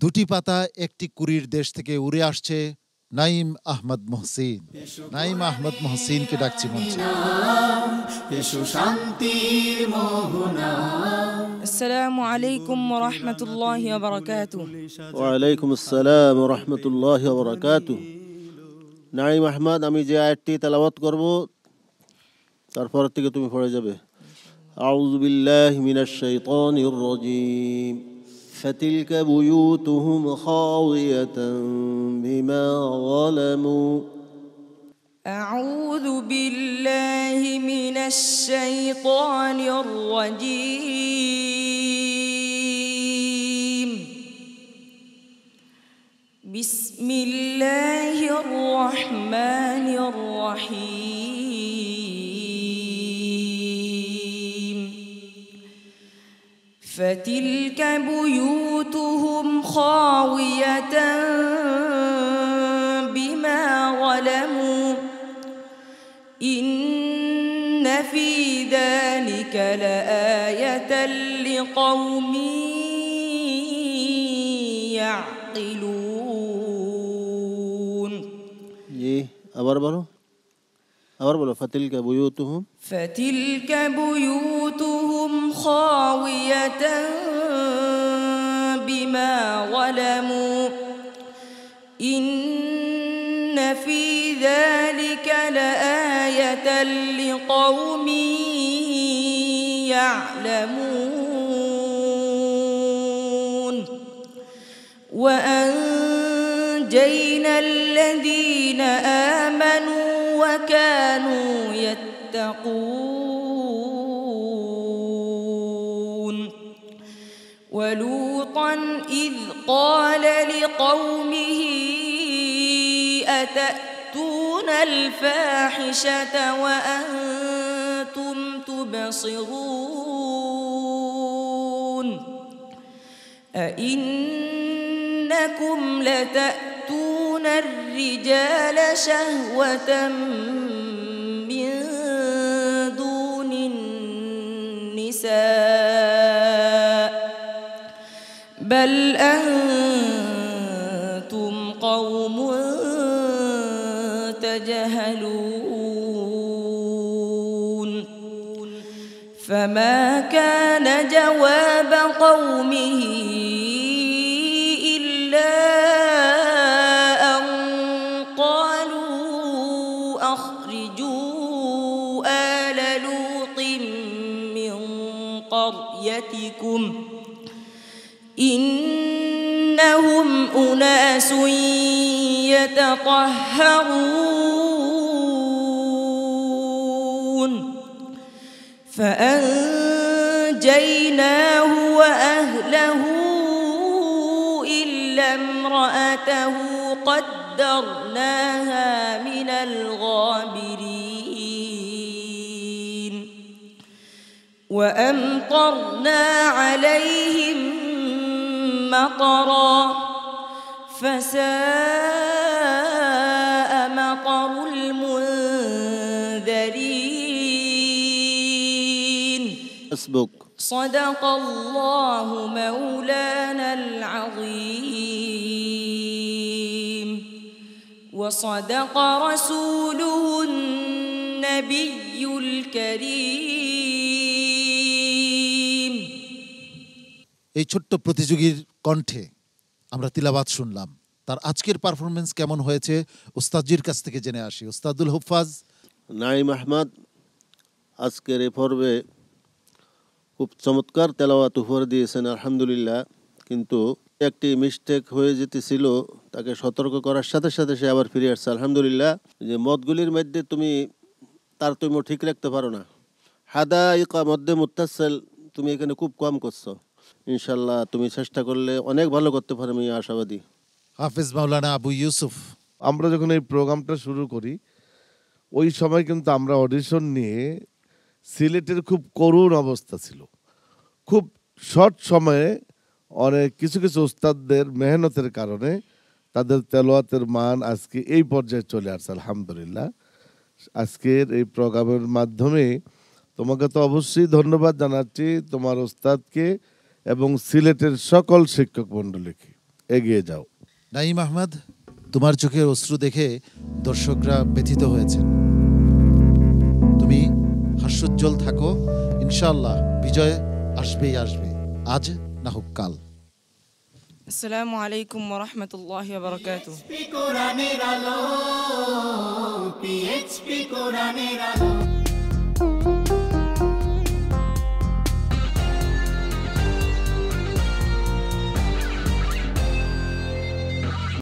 দুটি পাতা একটি কুড়ির দেশ থেকে উড়ে আসছে নাঈম আহমদ মহসিন। নাঈম আহমদ মহসিনকে ডাকছি মঞ্চে। আসসালামু আলাইকুম ওয়া রাহমাতুল্লাহি ওয়া বারাকাতুহু। ওয়া আলাইকুম আসসালাম ওয়া রাহমাতুল্লাহি ওয়া বারাকাতুহু। নাঈম আহমদ, আমি যে আয়াতটি তেলাওয়াত করব তারপর থেকে তুমি পড়ে যাবে। আউযু বিল্লাহি মিনাশ শাইতানির রাজীম। ফাতিলকা বুয়ুতুহুম খাওয়িয়াতান বিমা যালামু। আউযু বিল্লাহি মিনাশ শাইতানির রাজীম। বিসমিল্লাহির রহমানির রহিম। فتلك بيوتهم خاوية بما ظلموا إن في ذلك لآية لقوم يعقلون. আবার বলো ফাতিলকা বুয়ুতুহুম। فتلك بيوتهم خاوية بما ظلموا إن في ذلك لآية لقوم يعلمون. وأنجينا الذين آمنوا وكانوا يتقون. ولوطا إذ قال لقومه أتأتون الفاحشة وأنتم تبصرون أئنكم لتأتون الرجال شهوة من دون النساء بل أنتم قوم تجهلون. فما كان جواب قومه إلا أن قالوا أخرجوا آل لوط من قريتكم إنهم أناس يتطهرون. فأنجيناه وأهله إلا امرأته قدرناها من الغابرين. وأمطرنا عليهم مطرا فساء مطر المنذرين. حسبك. صدق الله مولانا العظيم وصدق رسوله النبي الكريم. এই ছোট্ট প্রতিযোগীর কণ্ঠে আমরা তিলাওয়াত শুনলাম। তার আজকের পারফরমেন্স কেমন হয়েছে উস্তাদজির কাছ থেকে জেনে আসি। উস্তাদুল হুফাজ নাঈম আহমদ আজকের এই পর্বে খুব চমৎকার তেলাওয়াত উপহার দিয়েছেন, আলহামদুলিল্লাহ। কিন্তু একটি মিস্টেক হয়ে যেতেছিল, তাকে সতর্ক করার সাথে সাথে সে আবার ফিরে আসছে, আলহামদুলিল্লাহ। যে মদগুলির মধ্যে তুমি তারতম্য ঠিক রাখতে পারো না। হাদাইকা মধ্যে মুত্তাসিল তুমি এখানে খুব কম করছো। ইনশাল্লাহ তুমি চেষ্টা করলে অনেক ভালো করতে পারো, আমি আশাবাদী। হাফেজ মাওলানা আবু ইউসুফ, আমরা যখন এই প্রোগ্রামটা শুরু করি ওই সময় কিন্তু আমরা অডিশন নিয়ে সিলেটের খুব করুণ অবস্থা ছিল। খুব শর্ট সময়ে অনেক কিছু কিছু উস্তাদদের মেহনতের কারণে তাদের তেলাওয়াতের মান আজকে এই পর্যায়ে চলে আসছে, আলহামদুলিল্লাহ। আজকের এই প্রোগ্রামের মাধ্যমে তোমাকে তো অবশ্যই ধন্যবাদ জানাচ্ছি, তোমার উস্তাদকে এবং সিলেটের সকল শিক্ষক মণ্ডলীকে। এগিয়ে যাও। নাঈম আহমদ, তোমার চোখের অশ্রু দেখে দর্শকরা ব্যথিত হয়েছেন। তুমি হাস্যোজ্জ্বল থাকো, ইনশাআল্লাহ বিজয় আসবেই আসবে, আজ না হোক কাল। আসসালামু আলাইকুম ওয়া রাহমাতুল্লাহি ওয়া বারাকাতুহু। কোরআনের আলো, PHP কোরআনের আলো।